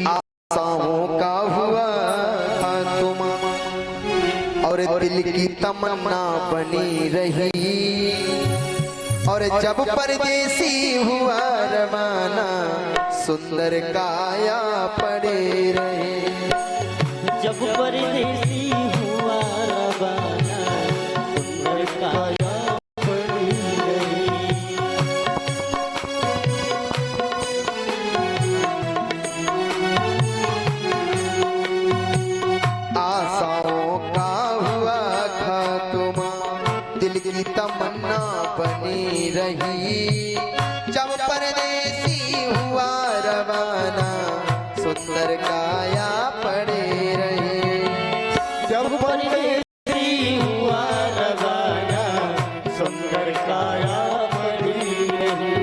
आशाओं का हुआ खात्मा और दिल की तमन्ना बनी रही। और जब परदेसी हुआ रवाना सुंदर काया पड़े रहे। जब परदेसी हुआ रवाना सुंदर काया पड़ी रही। आशाओं का हुआ खात्मा दिल की तमन्ना बनी रही। जब परदेसी हुआ रवाना सुंदर काया पड़े रहे। जब परदेसी हुआ रवाना सुंदर काया पड़ी रही।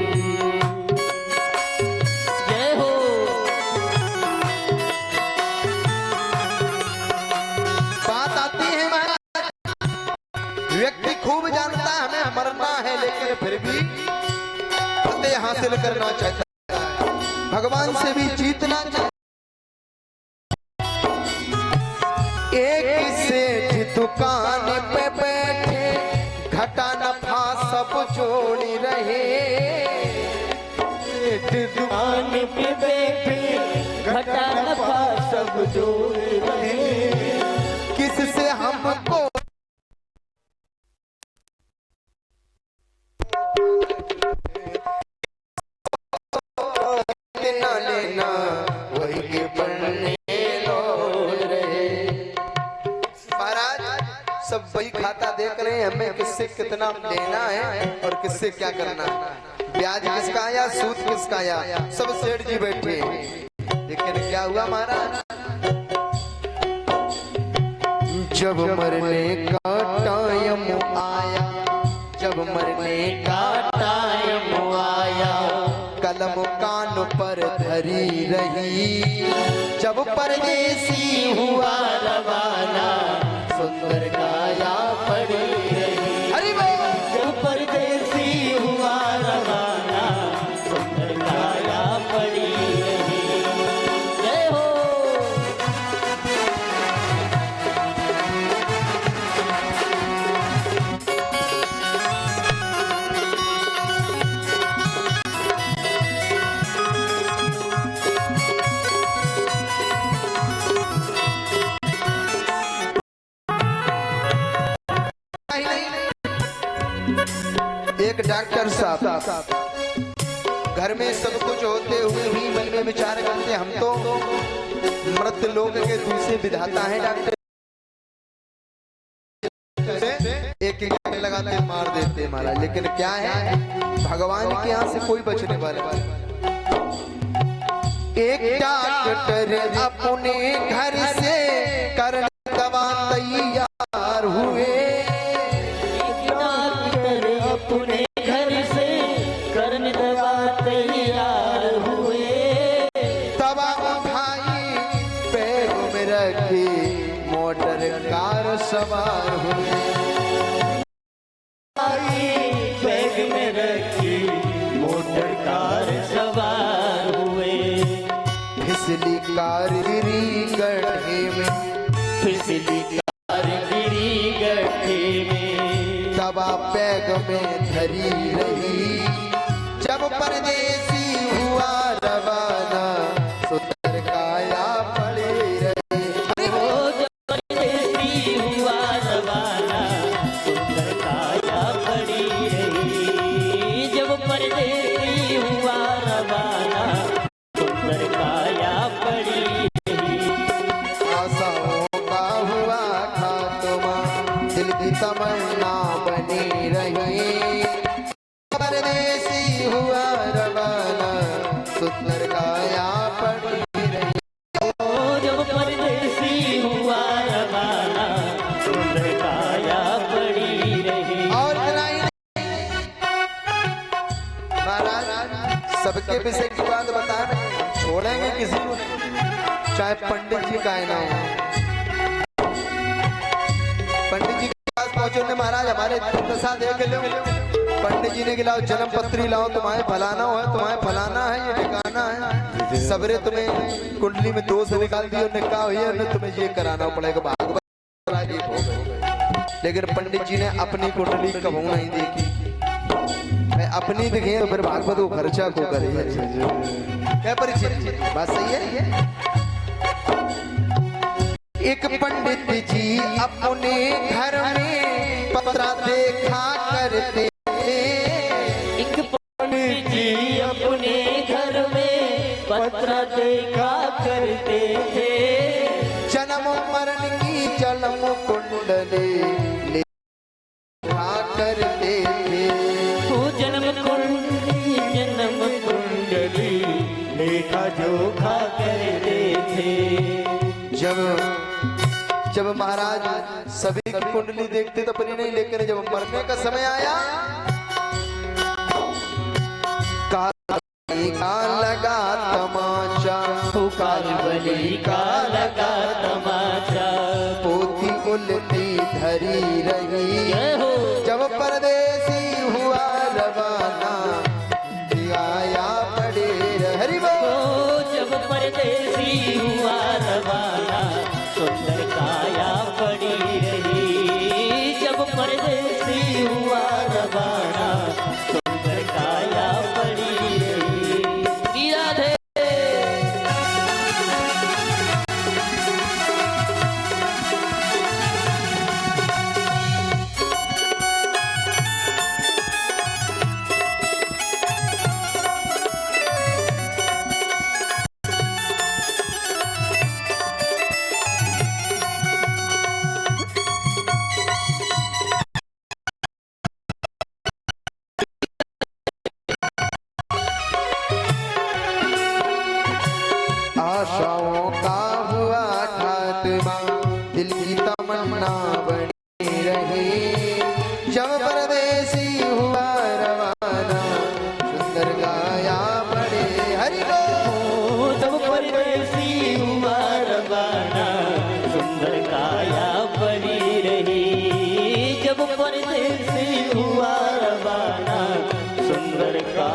जय हो। बात आती है व्यक्ति खूब जानता है हमें मरना है, लेकिन फिर भी फतेह हासिल करना चाहता है, भगवान से भी जीतना चाहता है। एक सेठ दुकान पे बैठे घटा नफा सब जोड़ रहे। सेठ दुकान पे बैठे घटा नफा सब जोड़ रहे। किससे हमको लेना लेना वही के पन्ने लौट रहे। महाराज सब वही खाता देख रहे हैं, हमें किससे कितना लेना है और किससे क्या करना है, ब्याज किसका आया, सूद किसका आया, सब सेठ जी बैठे। लेकिन क्या हुआ महाराज, जब मरने का टाइम आया, जब मरने का टाइम आया, कलम कान पर धरी रही। जब परदेसी हुआ रवाना सुंदर काया पड़ी रही। हरि बोल। जब परदेसी हुआ रवाना सुंदर काया पड़ी रही। जय हो। एक डॉक्टर साहब घर में सब कुछ होते हुए भी मन में विचार करते, हम तो मृत लोग के दूसरे विधाता हैं। डॉक्टर एक एक लगाते मार देते महाराज, लेकिन क्या है भगवान के यहाँ से कोई बचने वाला। एक डॉक्टर अपने घर से करने दवा तैयार हुए। अपने घर से करने दवा तैयार हुए। दवा उठाई बैग में रखी मोटर कार सवार हुए। बैग में रखी मोटर कार सवार हुए। फिसली कार गिरी गड्ढे में, फिसली कार गिरी गड्ढे में। दवा बैग में धरी रही। जब परदेसी हुआ रवाना सुंदर काया पड़ी रही। जब परदेसी हुआ रवाना सुंदर काया पड़ी रही। जब परदेसी हुआ रवाना सुंदर काया पड़ी रही। आशाओं का हुआ खात्मा दिल की तमन्ना बनी रही। परदेसी हुआ रवाना सुंदर काया पड़ी रही। जब परदेसी हुआ रवाना सुंदर काया पड़ी रही। और महाराज सबके विषय की बात बता रहे हैं, छोड़ेंगे किसी को, चाहे पंडित जी का है ना हो। पंडित जी के पास पहुंचे, महाराज हमारे दशा देख लो। पंडित जी ने कि लाओ जन्म पत्री लाओ, तुम्हारे फलाना हो, तुम्हारे फलाना है, ये ठिकाना है। सबरे तुम्हें कुंडली में दोष निकाल दी, उन्हें कहा भैया तुम्हें ये कराना पड़ेगा, भागवत लेकिन पंडित जी ने अपनी कुंडली कबू नहीं देखी, मैं अपनी दिखे तो फिर भागवत को खर्चा को करे। क्या परिचय बात सही है। एक पंडित जी अपने घर में पत्रा देखा करते थे, एक पंडित जी अपने घर में पत्रा देखा करते थे। जन्म मरण की जन्म कुंडली देखा करते थे। जन्म कुंडली लेखा जोखा करते थे। जब महाराज सभी की कुंडली देखते तो अपनी नहीं, लेकिन जब मरने का समय आया काली का लगा तमाचा, काली का लगा तमाचा, पोती उल्टी धरी रही, जब परदेसी हुआ रवाना आया पड़े हरि बोल। जब परदेसी हुआ रवाना सुंदर काया पड़ी रही, जब परदेसी हुआ रवाना सुंदर काया पड़ी रही। राधे आशाओं का हुआ खात्मा, दिल की तमन्ना बनी रही, जब परदेसी हुआ रवाना सुंदर गाया पड़े हरि बोल। जब परदेसी हुआ रवाना सुंदर काया पड़ी रही, जब परदेसी हुआ रवाना सुंदर का